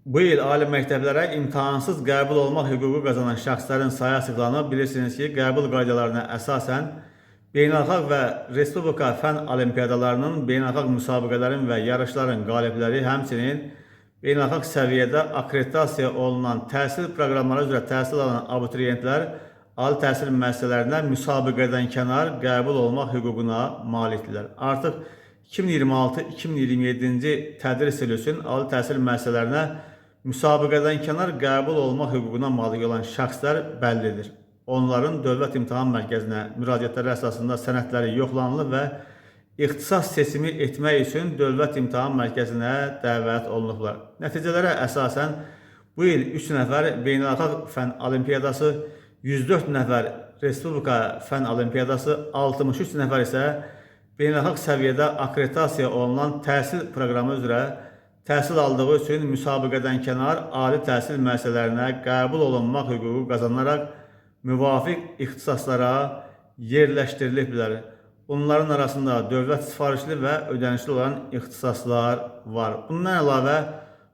Bu il ali məktəblərə imtahansız qəbul olmaq hüququ qazanan şəxslərin sayı açıqlanıb. Bilirsiniz ki, qəbul qaydalarına əsasən beynəlxalq və respublika fən olimpiadalarının, beynəlxalq müsabiqələrin və yarışların qalibləri, həmçinin beynəlxalq səviyyədə akkreditasiya olunan təhsil proqramları üzrə təhsil alan abituriyentlər ali təhsil müəssisələrinə müsabiqədən kənar qəbul olmaq hüququna malikdirlər. Artıq 2026-2027-ci tədris ili üçün ali təhsil müəssisələrinə müsabiqədən kənar qəbul olmaq hüququna malik olan şəxslər bəllidir. Onların dövlət imtahan mərkəzinə müraciətləri əsasında sənədləri yoxlanılır və ixtisas seçimi etmək üçün dövlət imtahan mərkəzinə dəvət olunublar. Nəticələrə əsasən bu il 3 nəfər beynəlxalq fən olimpiyadası, 104 nəfər respublika fən olimpiyadası, 63 nəfər isə beynəlxalq səviyyədə akkreditasiya olunan təhsil proqramı üzrə təhsil aldığı üçün müsabiqədən kənar ali təhsil müəssisələrinə qəbul olunmaq hüququ qazanaraq müvafiq ixtisaslara yerləşdiriliblər. Bunların arasında dövlət sifarişli və ödənişli olan ixtisaslar var. Bundan əlavə,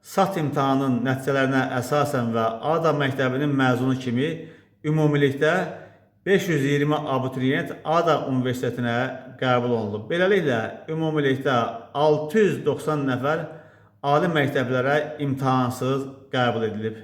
SAT imtahanının nəticələrinə əsasən və ADA məktəbinin məzunu kimi ümumilikdə 520 abituriyent ADA Universitetinə qəbul olunub. Beləliklə, ümumilikdə 690 nəfər ali məktəblərə imtahansız qəbul edilib.